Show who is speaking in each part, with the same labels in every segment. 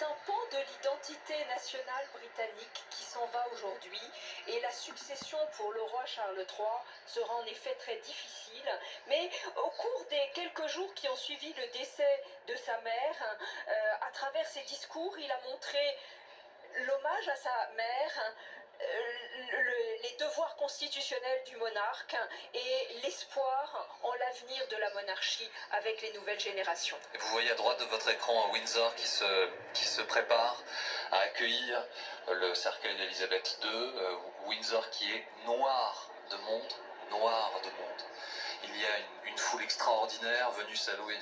Speaker 1: C'est un pan de l'identité nationale britannique qui s'en va aujourd'hui et la succession pour le roi Charles III sera en effet très difficile. Mais au cours des quelques jours qui ont suivi le décès de sa mère, à travers ses discours, il a montré l'hommage à sa mère, les devoirs constitutionnels du monarque et l'espoir en l'avenir de la monarchie avec les nouvelles générations.
Speaker 2: Et vous voyez à droite de votre écran Windsor qui se prépare à accueillir le cercueil d'Elisabeth II, Windsor qui est noir de monde, noir de monde. Il y a une foule extraordinaire venue saluer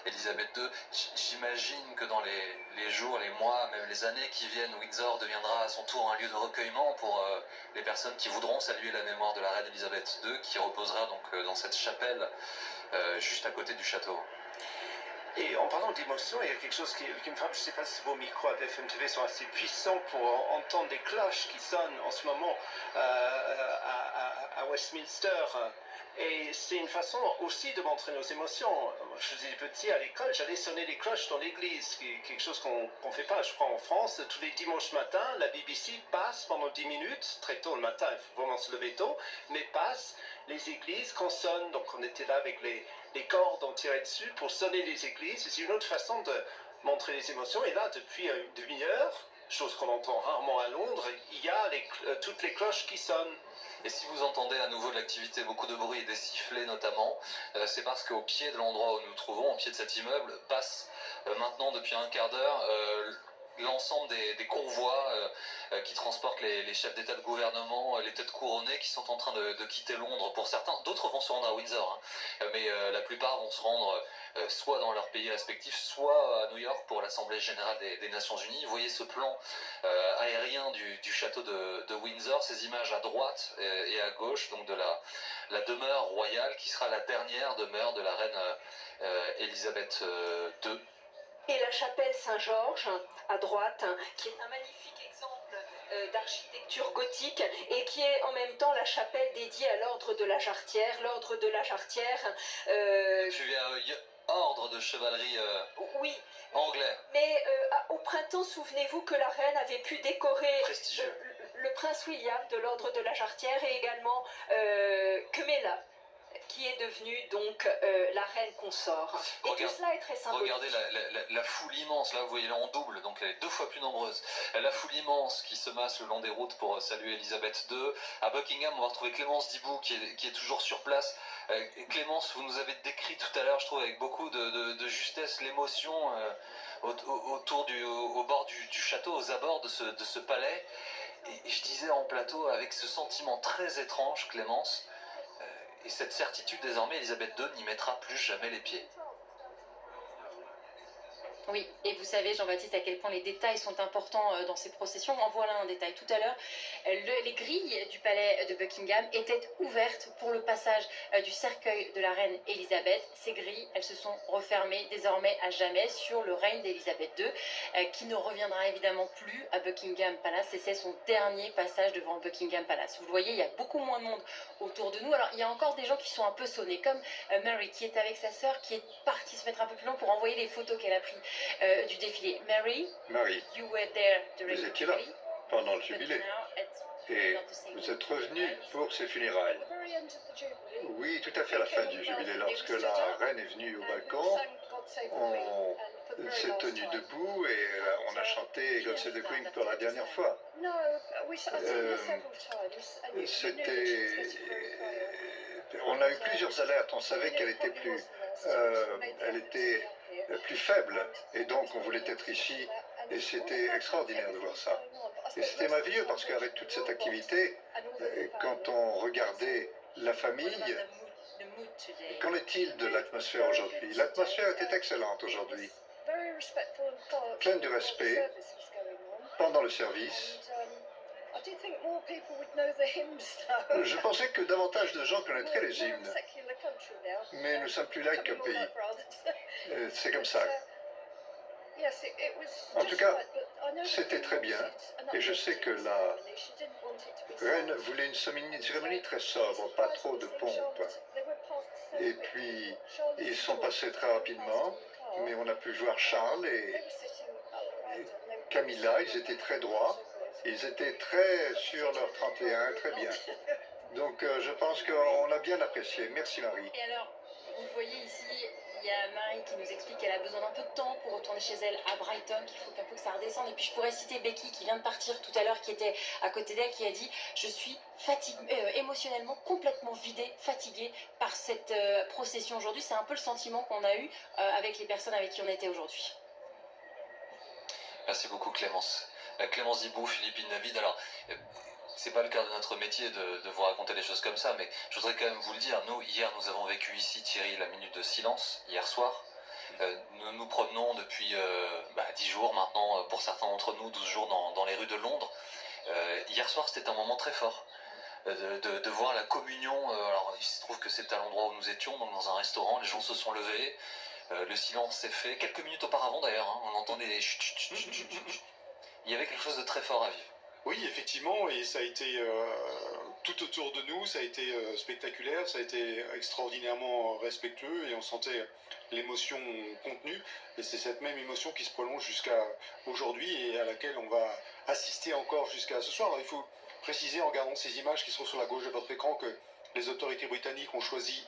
Speaker 2: Elisabeth II. J'imagine que dans les jours, les mois, même les années qui viennent, Windsor deviendra à son tour un lieu de recueillement pour les personnes qui voudront saluer la mémoire de la reine Elisabeth II, qui reposera donc dans cette chapelle juste à côté du château.
Speaker 3: Et en parlant d'émotion, il y a quelque chose qui me frappe, je ne sais pas si vos micros à BFM TV sont assez puissants pour entendre des cloches qui sonnent en ce moment à Westminster. Et c'est une façon aussi de montrer nos émotions. Moi, je suis petit à l'école, j'allais sonner les cloches dans l'église, quelque chose qu'on ne fait pas, je crois, en France. Tous les dimanches matins, la BBC passe pendant 10 minutes, très tôt le matin, il faut vraiment se lever tôt, mais passe les églises qu'on sonne. Donc on était là avec les cordes, on tirait dessus pour sonner les églises. C'est une autre façon de montrer les émotions. Et là, depuis une demi-heure, chose qu'on entend rarement à Londres, il y a toutes les cloches qui sonnent.
Speaker 2: Et si vous entendez à nouveau de l'activité, beaucoup de bruit et des sifflets notamment, c'est parce qu'au pied de l'endroit où nous nous trouvons, au pied de cet immeuble, passe maintenant depuis un quart d'heure l'ensemble des convois qui transportent les chefs d'État de gouvernement, les têtes couronnées qui sont en train de quitter Londres pour certains. D'autres vont se rendre à Windsor, mais la plupart vont se rendre soit dans leur pays respectif, soit à New York pour l'Assemblée Générale des Nations Unies. Vous voyez ce plan aérien du château de Windsor, ces images à droite et à gauche, donc de la demeure royale qui sera la dernière demeure de la reine Elisabeth II.
Speaker 1: Et la chapelle Saint-Georges, à droite, qui est un magnifique exemple d'architecture gothique et qui est en même temps la chapelle dédiée à l'ordre de la Jarretière. L'ordre de la Jarretière...
Speaker 2: ordre de chevalerie
Speaker 1: oui,
Speaker 2: anglais.
Speaker 1: Mais au printemps, souvenez-vous que la reine avait pu décorer le prince William de l'ordre de la Jarretière et également Camilla, qui est devenue donc la reine consort. Et tout cela est très symbolique.
Speaker 2: Regardez la foule immense, là vous voyez là en double, donc elle est 2 fois plus nombreuse. La foule immense qui se masse le long des routes pour saluer Elisabeth II. À Buckingham, on va retrouver Clémence Dibou qui est toujours sur place. Clémence, vous nous avez décrit tout à l'heure, je trouve, avec beaucoup de justesse, l'émotion au bord du château, aux abords de ce palais. Et je disais en plateau, avec ce sentiment très étrange, Clémence, et cette certitude désormais, Elisabeth II n'y mettra plus jamais les pieds.
Speaker 4: Oui, et vous savez, Jean-Baptiste, à quel point les détails sont importants dans ces processions. En voilà un détail. Tout à l'heure, les grilles du palais de Buckingham étaient ouvertes pour le passage du cercueil de la reine Elisabeth. Ces grilles, elles se sont refermées désormais à jamais sur le règne d'Elisabeth II, qui ne reviendra évidemment plus à Buckingham Palace. Et c'est son dernier passage devant Buckingham Palace. Vous le voyez, il y a beaucoup moins de monde autour de nous. Alors, il y a encore des gens qui sont un peu sonnés, comme Mary, qui est avec sa sœur, qui est partie se mettre un peu plus loin pour envoyer les photos qu'elle a prises du défilé. Mary,
Speaker 5: vous étiez là pendant le jubilé et vous êtes revenu pour ses funérailles. Oui, tout à fait à la fin du jubilé, lorsque la reine est venue au balcon, on s'est tenu debout et on a chanté God Save the Queen pour la dernière fois. On a eu plusieurs alertes, on savait qu'elle était plus faible et donc on voulait être ici et c'était extraordinaire de voir ça. Et c'était merveilleux parce qu'avec toute cette activité, quand on regardait la famille, qu'en est-il de l'atmosphère aujourd'hui? L'atmosphère était excellente aujourd'hui, pleine de respect pendant le service. Je pensais que davantage de gens connaîtraient les hymnes, mais nous ne sommes plus laïcs comme pays. C'est comme ça. En tout cas, c'était très bien, et je sais que la reine voulait une cérémonie très sobre, pas trop de pompe. Et puis, ils sont passés très rapidement, mais on a pu voir Charles et Camilla, ils étaient très droits, ils étaient très sur leur 31, très bien. Donc je pense qu'on a bien apprécié. Merci Marie.
Speaker 4: Et alors, vous le voyez ici, il y a Marie qui nous explique qu'elle a besoin d'un peu de temps pour retourner chez elle à Brighton, qu'il faut qu'un peu que ça redescende. Et puis je pourrais citer Becky qui vient de partir tout à l'heure, qui était à côté d'elle, qui a dit « Je suis émotionnellement complètement vidée, fatiguée par cette procession aujourd'hui ». C'est un peu le sentiment qu'on a eu avec les personnes avec qui on était aujourd'hui.
Speaker 2: Merci beaucoup Clémence. Clémence Dibou, Philippine David, alors c'est pas le cœur de notre métier de vous raconter des choses comme ça, mais je voudrais quand même vous le dire, nous, hier, nous avons vécu ici, Thierry, la minute de silence, hier soir. Nous nous promenons depuis 10 jours maintenant, pour certains d'entre nous, 12 jours dans les rues de Londres. Hier soir, c'était un moment très fort. De voir la communion, alors il se trouve que c'est à l'endroit où nous étions, donc dans un restaurant, les gens se sont levés, le silence s'est fait, quelques minutes auparavant d'ailleurs, hein, on entendait des chut, chut, chut, chut, chut, chut. Il y avait quelque chose de très fort à vivre.
Speaker 6: Oui, effectivement, et ça a été tout autour de nous, ça a été spectaculaire, ça a été extraordinairement respectueux et on sentait l'émotion contenue. Et c'est cette même émotion qui se prolonge jusqu'à aujourd'hui et à laquelle on va assister encore jusqu'à ce soir. Alors, il faut préciser en regardant ces images qui sont sur la gauche de votre écran que les autorités britanniques ont choisi,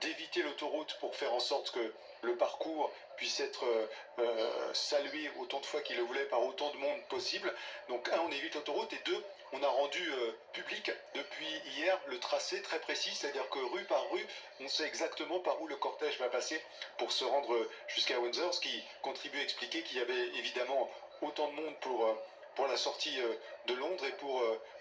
Speaker 6: d'éviter l'autoroute pour faire en sorte que le parcours puisse être salué autant de fois qu'il le voulait par autant de monde possible. Donc on évite l'autoroute et deux, on a rendu public depuis hier le tracé très précis, c'est-à-dire que rue par rue, on sait exactement par où le cortège va passer pour se rendre jusqu'à Windsor, ce qui contribue à expliquer qu'il y avait évidemment autant de monde pour la sortie de Londres et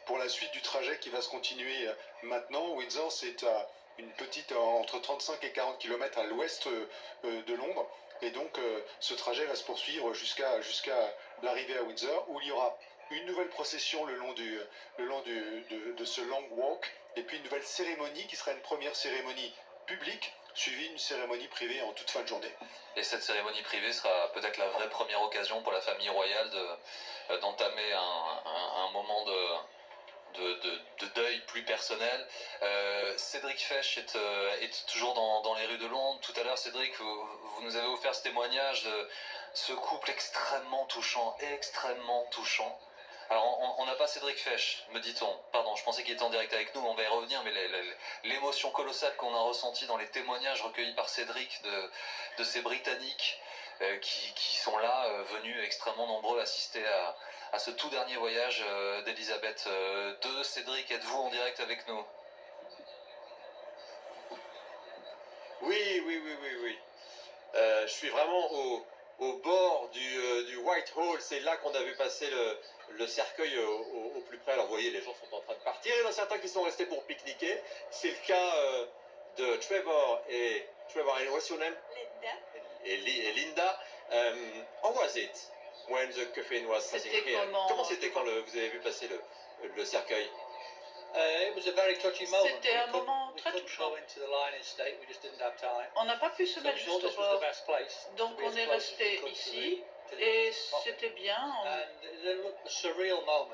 Speaker 6: pour la suite du trajet qui va se continuer maintenant. Windsor, c'est à une petite entre 35 et 40 km à l'ouest de Londres. Et donc ce trajet va se poursuivre jusqu'à l'arrivée à Windsor, où il y aura une nouvelle procession le long de ce long walk, et puis une nouvelle cérémonie qui sera une première cérémonie publique, suivie d'une cérémonie privée en toute fin de journée.
Speaker 2: Et cette cérémonie privée sera peut-être la vraie première occasion pour la famille royale d'entamer un moment de deuil plus personnel. Cédric Fesch est toujours dans les rues de Londres. Tout à l'heure, Cédric, vous nous avez offert ce témoignage de ce couple extrêmement touchant. Alors, on n'a pas Cédric Fesch, me dit-on. Pardon, je pensais qu'il était en direct avec nous, on va y revenir, mais l'émotion colossale qu'on a ressentie dans les témoignages recueillis par Cédric de ces Britanniques qui sont là, venus extrêmement nombreux assister à ce tout dernier voyage d'Elisabeth II. Cédric, êtes-vous en direct avec nous?
Speaker 7: Oui. Je suis vraiment au bord du Whitehall. C'est là qu'on a vu passer le cercueil au plus près. Alors vous voyez, les gens sont en train de partir. Il y en a certains qui sont restés pour pique-niquer. C'est le cas de Trevor et what's your name?
Speaker 8: Linda.
Speaker 7: Et Linda. How was it when the coffin was passing here? Comment c'était quand vous avez vu passer le cercueil?
Speaker 8: C'était un moment très touchant. On n'a pas pu se mettre juste au bord, donc on est resté ici et c'était bien.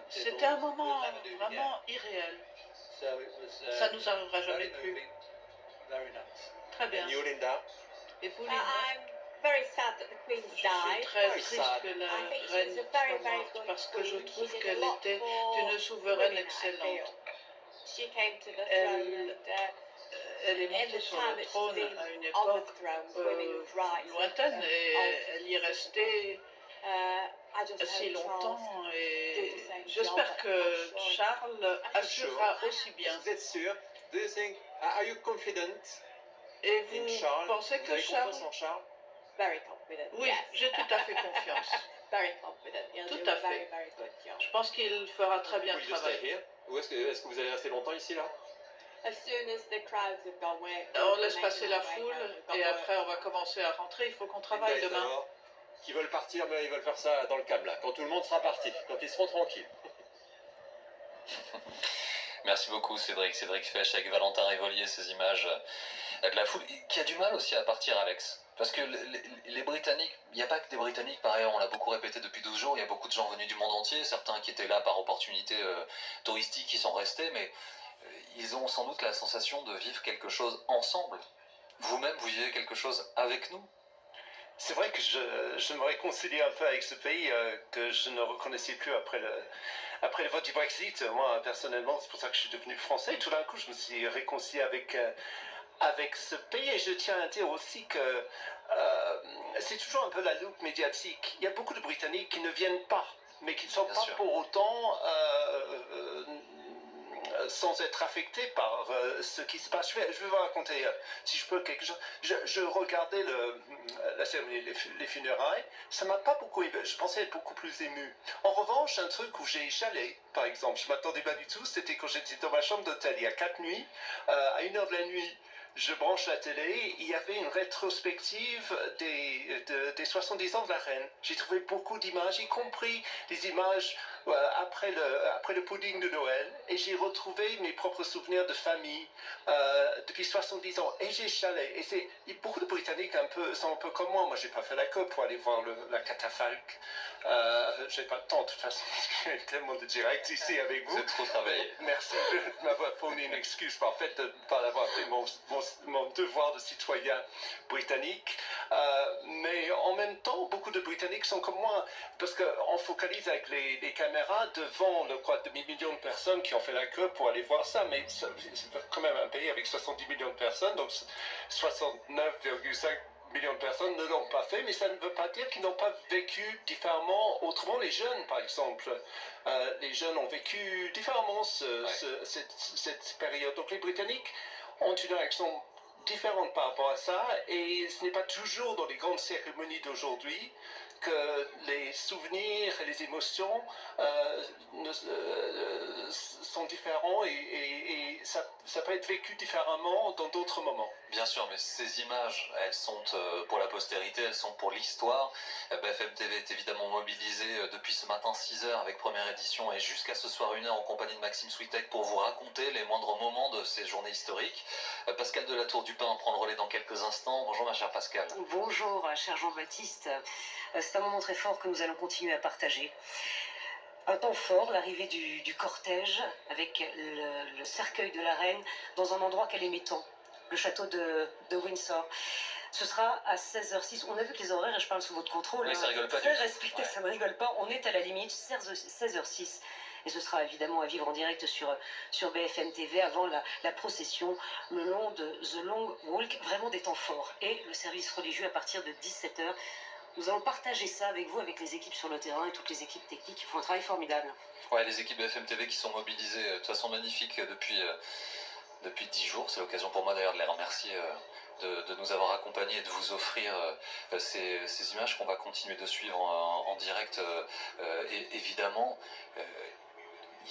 Speaker 8: C'était un moment vraiment irréel. Ça nous arrivera jamais plus. Très bien.
Speaker 7: And you, Linda?
Speaker 8: Et vous, Linda?
Speaker 9: Very sad that the Queen's
Speaker 8: Je suis
Speaker 9: died.
Speaker 8: très triste que la reine soit morte parce que je trouve qu'elle était une souveraine excellente.
Speaker 9: She came to the throne
Speaker 8: Elle est montée sur le trône à une époque lointaine et elle y est restée si longtemps et j'espère que Charles assurera aussi bien.
Speaker 7: Vous êtes sûr? Do you think, are you confident
Speaker 8: Et
Speaker 7: in
Speaker 8: vous
Speaker 7: Charles?
Speaker 8: pensez
Speaker 7: Vous
Speaker 8: que
Speaker 7: avez
Speaker 8: Charles...
Speaker 7: confiance en Charles?
Speaker 9: Very confident.
Speaker 8: Oui,
Speaker 9: yes.
Speaker 8: j'ai tout à fait confiance.
Speaker 9: Very confident. He'll
Speaker 8: Tout
Speaker 9: do
Speaker 8: à
Speaker 9: a very,
Speaker 8: fait.
Speaker 9: very good job.
Speaker 8: Je pense qu'il fera très bien
Speaker 7: Will
Speaker 8: le
Speaker 7: you stay
Speaker 8: travail.
Speaker 7: here? Ou est-ce que vous allez rester longtemps ici, là?
Speaker 9: As soon as the crowds have gone,
Speaker 8: On laisse passer la foule et après on va commencer à rentrer. Il faut qu'on travaille
Speaker 7: Linda et
Speaker 8: demain.
Speaker 7: Trevor, qui veulent partir, mais ils veulent faire ça dans le calme, là, quand tout le monde sera parti, quand ils seront tranquilles.
Speaker 2: Merci beaucoup Cédric Fesch avec Valentin Révolier, ces images de la foule, qui a du mal aussi à partir, Alex. Parce que les Britanniques, il n'y a pas que des Britanniques, par ailleurs on l'a beaucoup répété depuis 12 jours, il y a beaucoup de gens venus du monde entier, certains qui étaient là par opportunité touristique qui sont restés, mais ils ont sans doute la sensation de vivre quelque chose ensemble. Vous-même, vous vivez quelque chose avec nous?
Speaker 3: c'est vrai que je me réconcilie un peu avec ce pays que je ne reconnaissais plus après le vote du Brexit. Moi, personnellement, c'est pour ça que je suis devenu français. Et tout d'un coup, je me suis réconcilié avec ce pays. Et je tiens à dire aussi que c'est toujours un peu la loupe médiatique. Il y a beaucoup de Britanniques qui ne viennent pas, mais qui ne sont pas pour autant sans être affectés par ce qui se passe. Je vais vous raconter, si je peux, quelque chose. Je regardais la cérémonie, les funérailles. Ça m'a pas beaucoup ému. Je pensais être beaucoup plus ému. En revanche, un truc où j'ai chialé, par exemple, je m'attendais pas du tout, c'était quand j'étais dans ma chambre d'hôtel il y a 4 nuits, à 1h de la nuit. Je branche la télé, il y avait une rétrospective des 70 ans de la reine. J'ai trouvé beaucoup d'images, y compris des images après le pudding de Noël. Et j'ai retrouvé mes propres souvenirs de famille depuis 70 ans. Et j'ai chialé. Et beaucoup de Britanniques sont un peu comme moi. Moi, j'ai pas fait la queue pour aller voir la catafalque. J'ai pas le temps, de toute façon, parce qu'il y a tellement de directs ici avec vous.
Speaker 2: Vous êtes trop travaillé.
Speaker 3: Merci de m'avoir fourni une excuse, en fait, de ne pas avoir fait mon devoir de citoyen britannique. Mais en même temps, beaucoup de Britanniques sont comme moi, parce qu'on focalise avec les caméras devant le demi-million de personnes qui ont fait la queue pour aller voir ça, mais c'est quand même un pays avec 70 millions de personnes, donc 69,5 millions de personnes ne l'ont pas fait, mais ça ne veut pas dire qu'ils n'ont pas vécu différemment autrement. Les jeunes, par exemple, les jeunes ont vécu différemment cette période. Donc les Britanniques ont une réaction différente par rapport à ça, et ce n'est pas toujours dans les grandes cérémonies d'aujourd'hui que les souvenirs et les émotions sont différents, et ça peut être vécu différemment dans d'autres moments.
Speaker 2: Bien sûr, mais ces images, elles sont pour la postérité, elles sont pour l'histoire. BFM TV est évidemment mobilisé depuis ce matin 6h avec première édition et jusqu'à ce soir 1h en compagnie de Maxime Switek pour vous raconter les moindres moments de ces journées historiques. Pascal de la Tour du Pin prend le relais dans quelques instants. Bonjour ma chère Pascal.
Speaker 10: Bonjour cher Jean-Baptiste. C'est un moment très fort que nous allons continuer à partager. Un temps fort, l'arrivée du cortège avec le cercueil de la reine dans un endroit qu'elle aimait tant, le château de Windsor. Ce sera à 16h06. On a vu que les horaires, et je parle sous votre contrôle,
Speaker 2: oui, ça rigole pas
Speaker 10: très respecté, ça ne rigole pas. On est à la limite, 16h06. Et ce sera évidemment à vivre en direct sur BFM TV avant la procession le long de The Long Walk, vraiment des temps forts. Et le service religieux à partir de 17h. Nous allons partager ça avec vous, avec les équipes sur le terrain et toutes les équipes techniques qui font un travail formidable.
Speaker 2: Ouais, les équipes BFM TV qui sont mobilisées de façon magnifique depuis 10 jours. C'est l'occasion pour moi d'ailleurs de les remercier de nous avoir accompagnés et de vous offrir ces images qu'on va continuer de suivre en direct. Et évidemment,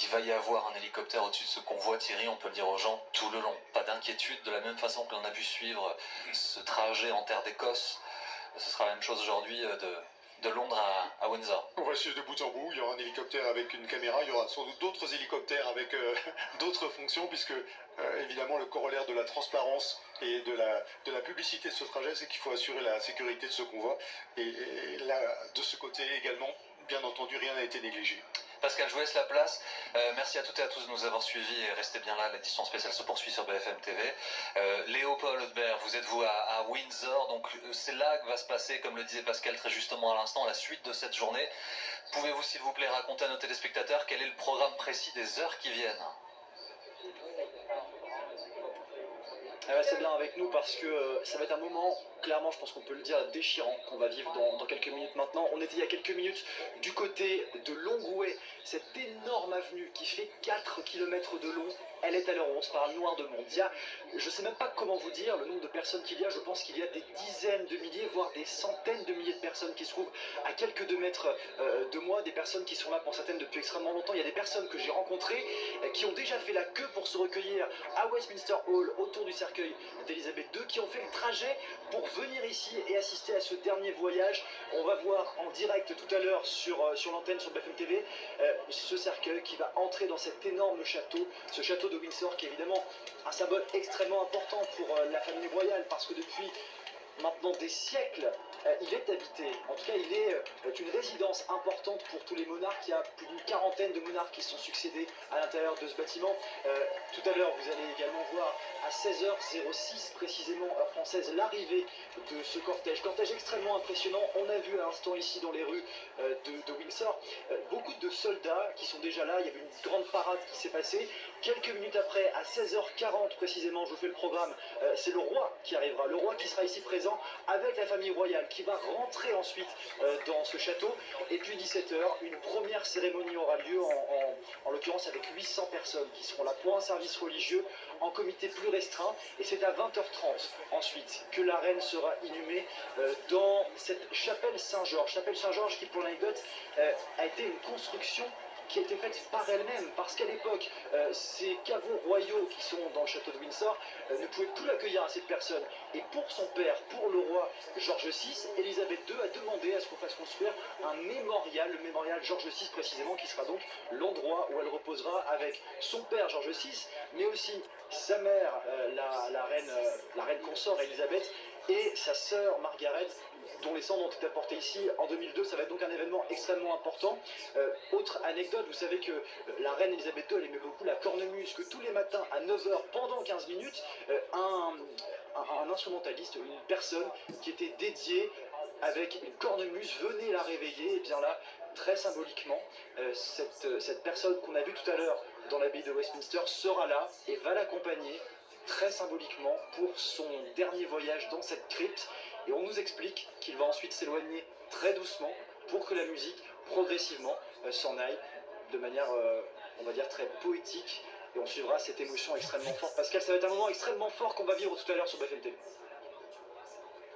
Speaker 2: il va y avoir un hélicoptère au-dessus de ce convoi, Thierry, on peut le dire aux gens tout le long. Pas d'inquiétude, de la même façon que l'on a pu suivre ce trajet en terre d'Écosse. Ce sera la même chose aujourd'hui de Londres à Windsor.
Speaker 6: On va suivre de bout en bout. Il y aura un hélicoptère avec une caméra. Il y aura sans doute d'autres hélicoptères avec d'autres fonctions, puisque évidemment le corollaire de la transparence et de la publicité de ce trajet, c'est qu'il faut assurer la sécurité de ce convoi. Et là, de ce côté également, bien entendu, rien n'a été négligé.
Speaker 2: Pascal, je vous laisse la place. Merci à toutes et à tous de nous avoir suivis et restez bien là, l'édition spéciale se poursuit sur BFM TV. Léopold Audebert, vous êtes vous à Windsor, donc c'est là que va se passer, comme le disait Pascal très justement à l'instant, la suite de cette journée. Pouvez-vous s'il vous plaît raconter à nos téléspectateurs quel est le programme précis des heures qui viennent ?
Speaker 11: C'est bien avec nous parce que ça va être un moment, clairement je pense qu'on peut le dire, déchirant qu'on va vivre dans quelques minutes maintenant. On était il y a quelques minutes du côté de Longway, cette énorme avenue qui fait 4 km de long. Elle est à l'heure où on se parle noir de monde. Il y a, je ne sais même pas comment vous dire le nombre de personnes qu'il y a. Je pense qu'il y a des dizaines de milliers, voire des centaines de milliers de personnes qui se trouvent à quelques 2 mètres de moi. Des personnes qui sont là pour certaines depuis extrêmement longtemps. Il y a des personnes que j'ai rencontrées qui ont déjà fait la queue pour se recueillir à Westminster Hall autour du cercueil d'Elisabeth II, qui ont fait le trajet pour venir ici et assister à ce dernier voyage. On va voir en direct tout à l'heure sur l'antenne, sur BFM TV, ce cercueil qui va entrer dans cet énorme château, ce château de Windsor qui est évidemment un symbole extrêmement important pour la famille royale, parce que depuis maintenant des siècles, il est habité. En tout cas, il est une résidence importante pour tous les monarques. Il y a plus d'une quarantaine de monarques qui se sont succédés à l'intérieur de ce bâtiment. Tout à l'heure, vous allez également voir à 16h06 précisément, heure française, l'arrivée de ce cortège. Cortège extrêmement impressionnant. On a vu à l'instant ici dans les rues de Windsor beaucoup de soldats qui sont déjà là. Il y avait une grande parade qui s'est passée. Quelques minutes après, à 16h40 précisément, je vous fais le programme, c'est le roi qui arrivera. Le roi qui sera ici présent avec la famille royale qui va rentrer ensuite dans ce château. Et puis 17h, une première cérémonie aura lieu en l'occurrence avec 800 personnes qui seront là pour un service religieux en comité plus restreint. Et c'est à 20h30 ensuite que la reine sera inhumée dans cette chapelle Saint-Georges. Chapelle Saint-Georges qui, pour l'anecdote, a été une construction qui a été faite par elle-même, parce qu'à l'époque, ces caveaux royaux qui sont dans le château de Windsor ne pouvaient plus accueillir assez de personnes. Et pour son père, pour le roi George VI, Elisabeth II a demandé à ce qu'on fasse construire un mémorial, le mémorial George VI précisément, qui sera donc l'endroit où elle reposera avec son père George VI, mais aussi sa mère, la reine consort Elisabeth, et sa sœur Margaret, dont les cendres ont été apportées ici en 2002. Ça va être donc un événement extrêmement important. Autre anecdote, vous savez que la reine Elisabeth II, elle aimait beaucoup la cornemuse, que tous les matins à 9h, pendant 15 minutes, un instrumentaliste, une personne qui était dédiée avec une cornemuse venait la réveiller. Et bien là, très symboliquement, cette personne qu'on a vue tout à l'heure dans l'abbaye de Westminster sera là et va l'accompagner très symboliquement pour son dernier voyage dans cette crypte. Et on nous explique qu'il va ensuite s'éloigner très doucement pour que la musique, progressivement, s'en aille de manière, on va dire, très poétique. Et on suivra cette émotion extrêmement forte. Pascal, ça va être un moment extrêmement fort qu'on va vivre tout à l'heure sur BFM TV.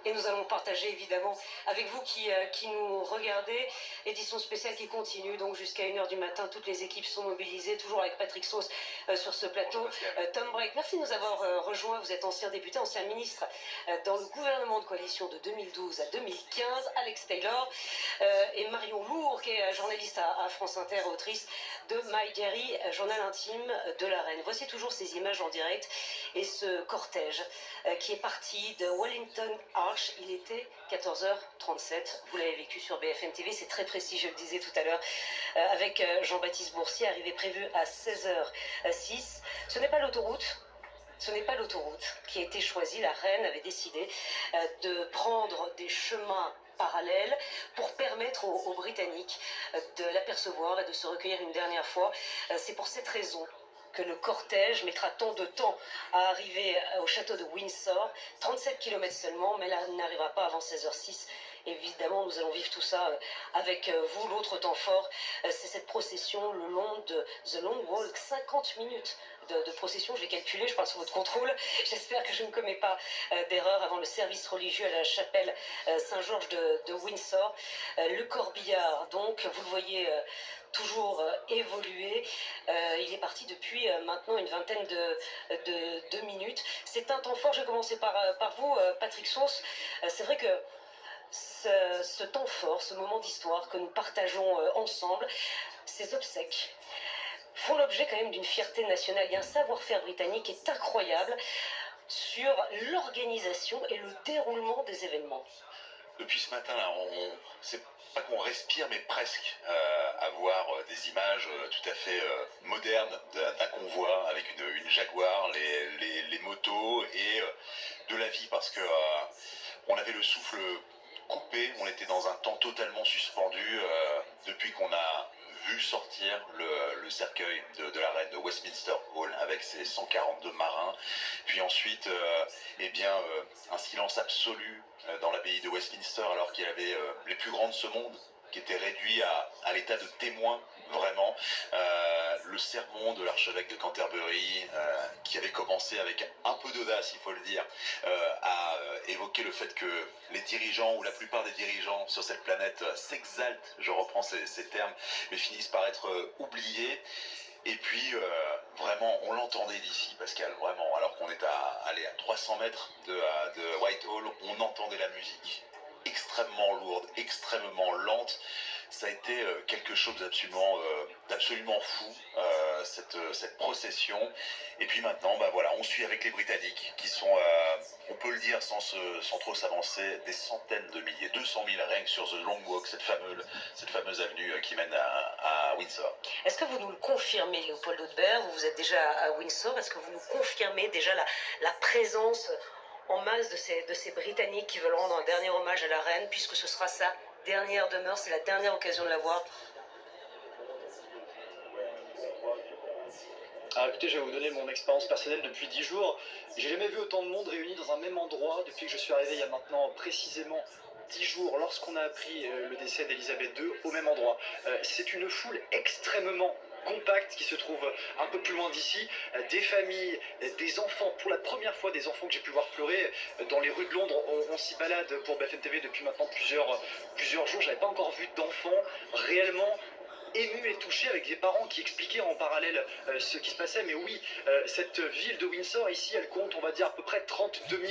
Speaker 10: Et nous allons partager évidemment avec vous qui nous regardez, édition spéciale qui continue donc jusqu'à 1h du matin. Toutes les équipes sont mobilisées, toujours avec Patrick Sauce sur ce plateau. Tom Break, merci de nous avoir rejoints. Vous êtes ancien député, ancien ministre dans le gouvernement de coalition de 2012 à 2015. Alex Taylor et Marion Lourd, qui est journaliste à France Inter, autrice de My Diary, journal intime de la reine. Voici toujours ces images en direct et ce cortège qui est parti de Wellington Arch. Il était 14h37, vous l'avez vécu sur BFM TV, c'est très précis, je le disais tout à l'heure, avec Jean-Baptiste Boursier, arrivé prévu à 16h06. Ce n'est pas l'autoroute. Ce n'est pas l'autoroute qui a été choisie. La reine avait décidé de prendre des chemins parallèles pour permettre aux Britanniques de l'apercevoir et de se recueillir une dernière fois. C'est pour cette raison que le cortège mettra tant de temps à arriver au château de Windsor, 37 km seulement, mais là, il n'arrivera pas avant 16h06. Évidemment, nous allons vivre tout ça avec vous. L'autre temps fort, c'est cette procession le long de The Long Walk, 50 minutes de procession, je l'ai calculé, je parle sous votre contrôle. J'espère que je ne commets pas d'erreur avant le service religieux à la chapelle Saint-Georges de Windsor. Le corbillard, donc, vous le voyez toujours évoluer. Il est parti depuis maintenant une vingtaine de minutes. C'est un temps fort. Je vais commencer par vous, Patrick Sauce. C'est vrai que ce temps fort, ce moment d'histoire que nous partageons ensemble, ces obsèques font l'objet quand même d'une fierté nationale. Il y a un savoir-faire britannique qui est incroyable sur l'organisation et le déroulement des événements.
Speaker 12: Depuis ce matin, là, c'est pas qu'on respire, mais presque, à voir des images tout à fait modernes d'un convoi avec une Jaguar, les motos et de la vie, parce que on avait le souffle coupé, on était dans un temps totalement suspendu depuis qu'on a vu sortir le cercueil de la reine de Westminster Hall avec ses 142 marins, puis ensuite un silence absolu dans l'abbaye de Westminster, alors qu'il y avait les plus grands de ce monde qui étaient réduits à l'état de témoins, vraiment. Le sermon de l'archevêque de Canterbury, qui avait commencé avec un peu d'audace, il faut le dire, à évoquer le fait que les dirigeants, ou la plupart des dirigeants sur cette planète, s'exaltent, je reprends ces termes, mais finissent par être oubliés. Et puis, vraiment, on l'entendait d'ici, Pascal, vraiment, alors qu'on est à 300 mètres de Whitehall, on entendait la musique extrêmement lourde, extrêmement lente. Ça a été quelque chose d'absolument fou. cette procession. Et puis maintenant, bah voilà, on suit avec les Britanniques qui sont, on peut le dire sans trop s'avancer, des centaines de milliers, 200 000 rien que sur The Long Walk, cette fameuse avenue qui mène à Windsor.
Speaker 10: Est-ce que vous nous le confirmez, Léopold Hautebert? Vous êtes déjà à Windsor. Est-ce que vous nous confirmez déjà la présence en masse de ces Britanniques qui veulent rendre un dernier hommage à la reine, puisque ce sera sa dernière demeure, c'est la dernière occasion de la voir?
Speaker 11: Alors écoutez, je vais vous donner mon expérience personnelle depuis 10 jours. J'ai jamais vu autant de monde réuni dans un même endroit depuis que je suis arrivé il y a maintenant précisément 10 jours, lorsqu'on a appris le décès d'Elisabeth II, au même endroit. C'est une foule extrêmement compacte qui se trouve un peu plus loin d'ici, des familles, des enfants, pour la première fois des enfants que j'ai pu voir pleurer dans les rues de Londres. On s'y balade pour BFM TV depuis maintenant plusieurs jours. J'avais pas encore vu d'enfants réellement ému et touché, avec des parents qui expliquaient en parallèle ce qui se passait. Mais oui, cette ville de Windsor ici, elle compte, on va dire, à peu près 32 000